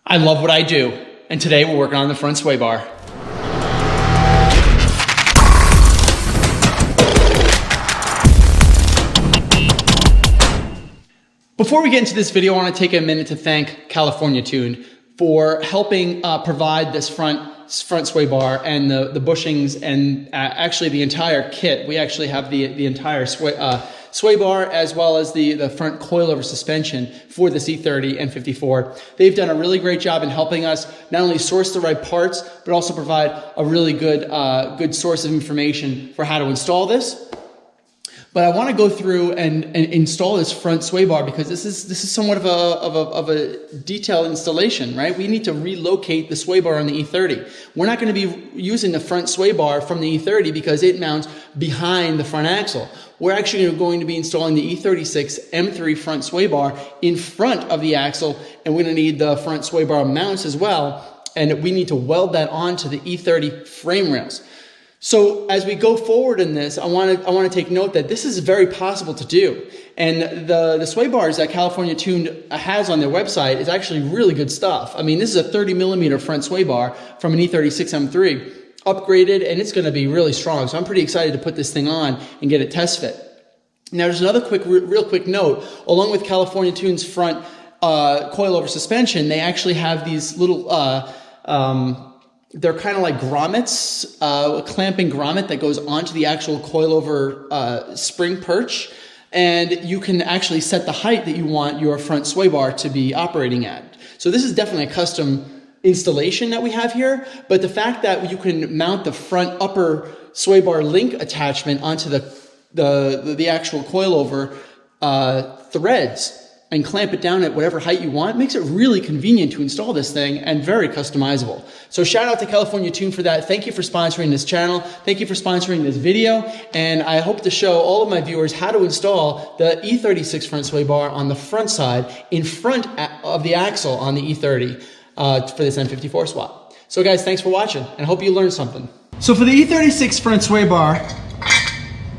I love what I do, and today we're working on the front sway bar. Before we get into this video, I want to take a minute to thank California Tuned for helping provide this front sway bar and the bushings and actually the entire kit. We actually have the entire sway bar as well as the front coilover suspension for this E30 N54. They've done a really great job in helping us not only source the right parts, but also provide a really good source of information for how to install this. But I want to go through and install this front sway bar because this is somewhat of a detailed installation, right? We need to relocate the sway bar on the E30. We're not going to be using the front sway bar from the E30 because it mounts behind the front axle. We're actually going to be installing the E36 M30 front sway bar in front of the axle, and we're going to need the front sway bar mounts as well, and we need to weld that onto the E30 frame rails. So as we go forward in this, I want to take note that this is very possible to do. And the sway bars that California Tuned has on their website is actually really good stuff. I mean, this is a 30mm front sway bar from an E36 M3, upgraded, and it's going to be really strong. So I'm pretty excited to put this thing on and get it test fit. Now, there's another real quick note. Along with California Tuned's front coilover suspension, they actually have these little they're kind of like grommets, a clamping grommet that goes onto the actual coilover spring perch, and you can actually set the height that you want your front sway bar to be operating at. So this is definitely a custom installation that we have here, but the fact that you can mount the front upper sway bar link attachment onto the actual coilover threads and clamp it down at whatever height you want makes it really convenient to install this thing and very customizable. So shout out to California Tuned for that. Thank you for sponsoring this channel. Thank you for sponsoring this video. And I hope to show all of my viewers how to install the E36 front sway bar on the front side in front of the axle on the E30 for this N54 swap. So guys, thanks for watching and I hope you learned something. So for the E36 front sway bar,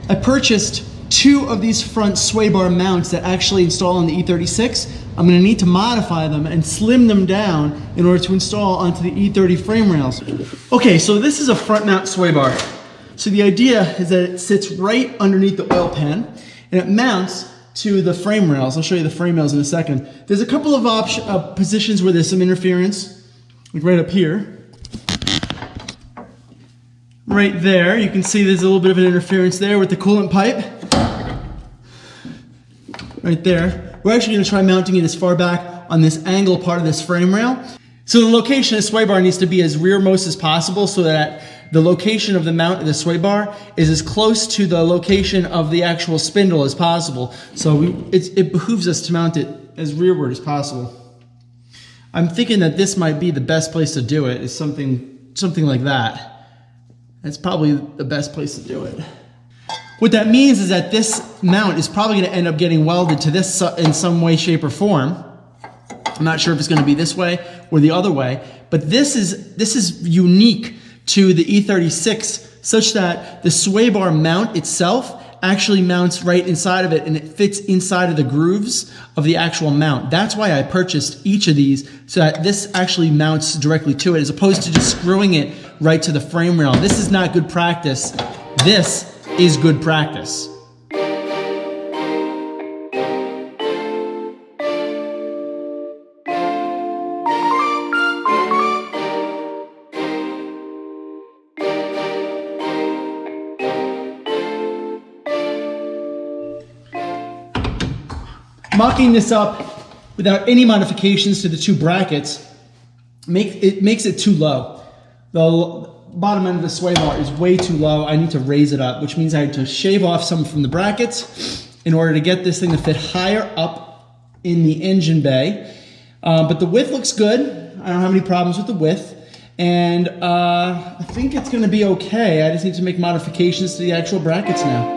I purchased 2 of these front sway bar mounts that actually install on the E36. I'm going to need to modify them and slim them down in order to install onto the E30 frame rails. Okay, so this is a front mount sway bar. So the idea is that it sits right underneath the oil pan and it mounts to the frame rails. I'll show you the frame rails in a second. There's a couple of positions where there's some interference, like right up here. Right there, you can see there's a little bit of an interference there with the coolant pipe. Right there. We're actually going to try mounting it as far back on this angle part of this frame rail. So the location of the sway bar needs to be as rearmost as possible so that the location of the mount of the sway bar is as close to the location of the actual spindle as possible. So it behooves us to mount it as rearward as possible. I'm thinking that this might be the best place to do it, is something like that. That's probably the best place to do it. What that means is that this mount is probably going to end up getting welded to this in some way, shape, or form. I'm not sure if it's going to be this way or the other way, but this is unique to the E36 such that the sway bar mount itself actually mounts right inside of it and it fits inside of the grooves of the actual mount. That's why I purchased each of these so that this actually mounts directly to it as opposed to just screwing it right to the frame rail. This is not good practice. This is good practice. Mocking this up without any modifications to the 2 brackets makes it too low. The bottom end of the sway bar is way too low. I need to raise it up, which means I had to shave off some from the brackets in order to get this thing to fit higher up in the engine bay. But the width looks good. I don't have any problems with the width. And I think it's going to be okay. I just need to make modifications to the actual brackets now.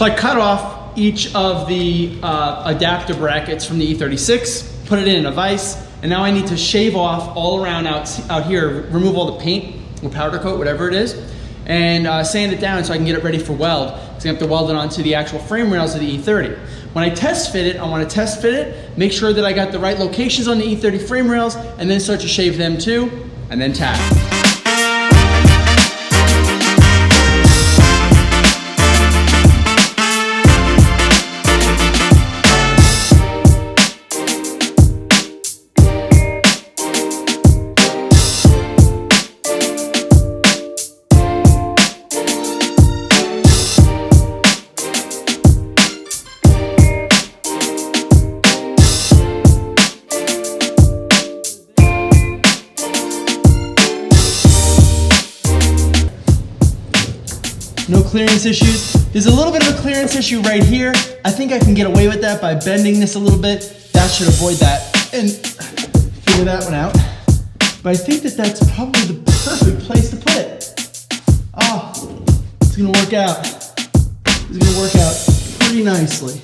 I cut off each of the adapter brackets from the E36, put it in a vise, and now I need to shave off all around out here, remove all the paint or powder coat, whatever it is, and sand it down so I can get it ready for weld. Because I have to weld it onto the actual frame rails of the E30. When I test fit it, I want to test fit it, make sure that I got the right locations on the E30 frame rails, and then start to shave them too, and then tack. No clearance issues. There's a little bit of a clearance issue right here. I think I can get away with that by bending this a little bit. That should avoid that and figure that one out. But I think that that's probably the perfect place to put it. Oh, it's gonna work out. It's gonna work out pretty nicely.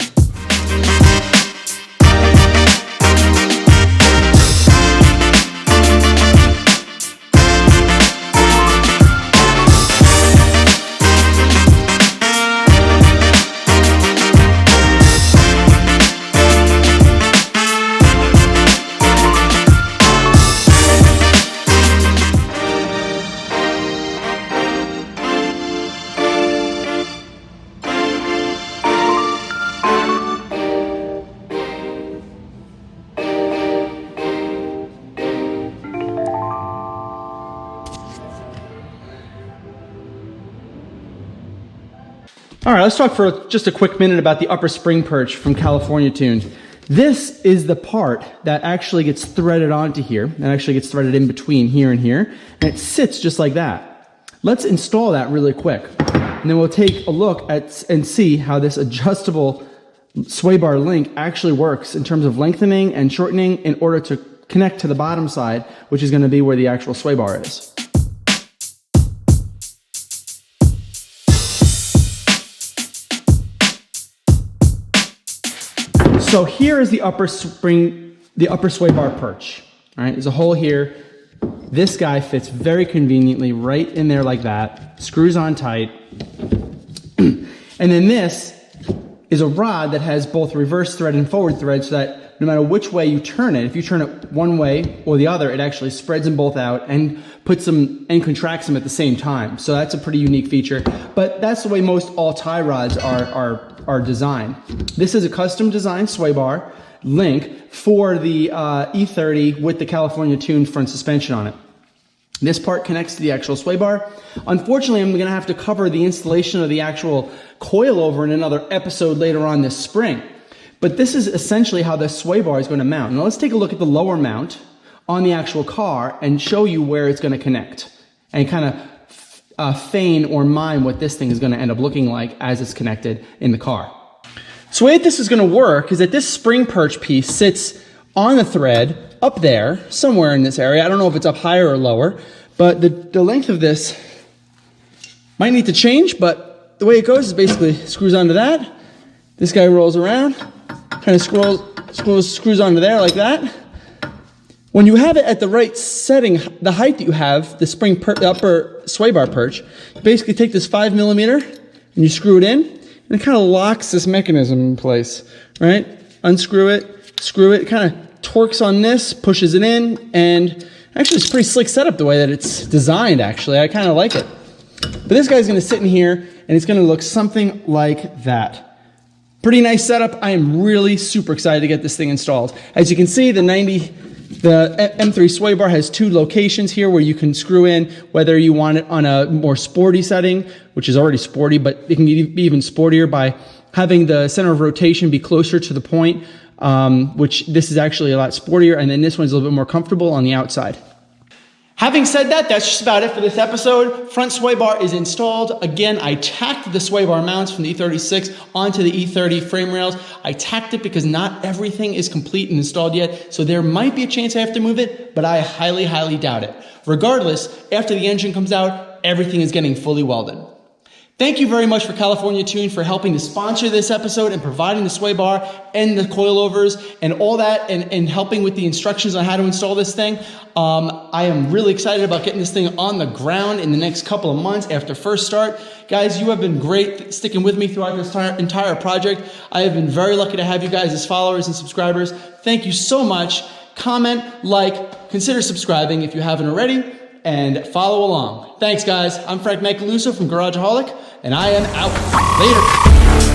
All right, let's talk for just a quick minute about the upper spring perch from California Tuned. This is the part that actually gets threaded onto here, and actually gets threaded in between here and here, and it sits just like that. Let's install that really quick, and then we'll take a look at and see how this adjustable sway bar link actually works in terms of lengthening and shortening in order to connect to the bottom side, which is going to be where the actual sway bar is. So here is the upper sway bar perch. All right, there's a hole here. This guy fits very conveniently right in there like that. Screws on tight. And then this is a rod that has both reverse thread and forward thread, so that no matter which way you turn it, if you turn it one way or the other, it actually spreads them both out and puts them and contracts them at the same time. So that's a pretty unique feature. But that's the way most all tie rods are designed. This is a custom designed sway bar link for the E30 with the California Tuned front suspension on it. This part connects to the actual sway bar. Unfortunately, I'm going to have to cover the installation of the actual coilover in another episode later on this spring. But this is essentially how the sway bar is going to mount. Now let's take a look at the lower mount on the actual car and show you where it's going to connect and kind of feign or mime what this thing is going to end up looking like as it's connected in the car. So the way this is going to work is that this spring perch piece sits on the thread up there, somewhere in this area. I don't know if it's up higher or lower, but the length of this might need to change, but the way it goes is basically screws onto that. This guy rolls around, kind of screws onto there like that. When you have it at the right setting, the height that you have, the upper sway bar perch, you basically take this 5mm and you screw it in, and it kind of locks this mechanism in place, right? Unscrew it, screw it, kind of torques on this, pushes it in, and actually it's a pretty slick setup the way that it's designed, actually. I kind of like it. But this guy's going to sit in here, and it's going to look something like that. Pretty nice setup. I am really super excited to get this thing installed. As you can see, the M30 sway bar has two locations here where you can screw in whether you want it on a more sporty setting, which is already sporty, but it can be even sportier by having the center of rotation be closer to the point, which this is actually a lot sportier, and then this one's a little bit more comfortable on the outside. Having said that, that's just about it for this episode. Front sway bar is installed. Again, I tacked the sway bar mounts from the E36 onto the E30 frame rails. I tacked it because not everything is complete and installed yet, so there might be a chance I have to move it, but I highly, highly doubt it. Regardless, after the engine comes out, everything is getting fully welded. Thank you very much for California Tune for helping to sponsor this episode and providing the sway bar and the coilovers and all that and helping with the instructions on how to install this thing. I am really excited about getting this thing on the ground in the next couple of months after first start. Guys, you have been great sticking with me throughout this entire project. I have been very lucky to have you guys as followers and subscribers. Thank you so much. Comment, like, consider subscribing if you haven't already, and follow along. Thanks, guys. I'm Frank Macaluso from Garageaholic, and I am out. Later.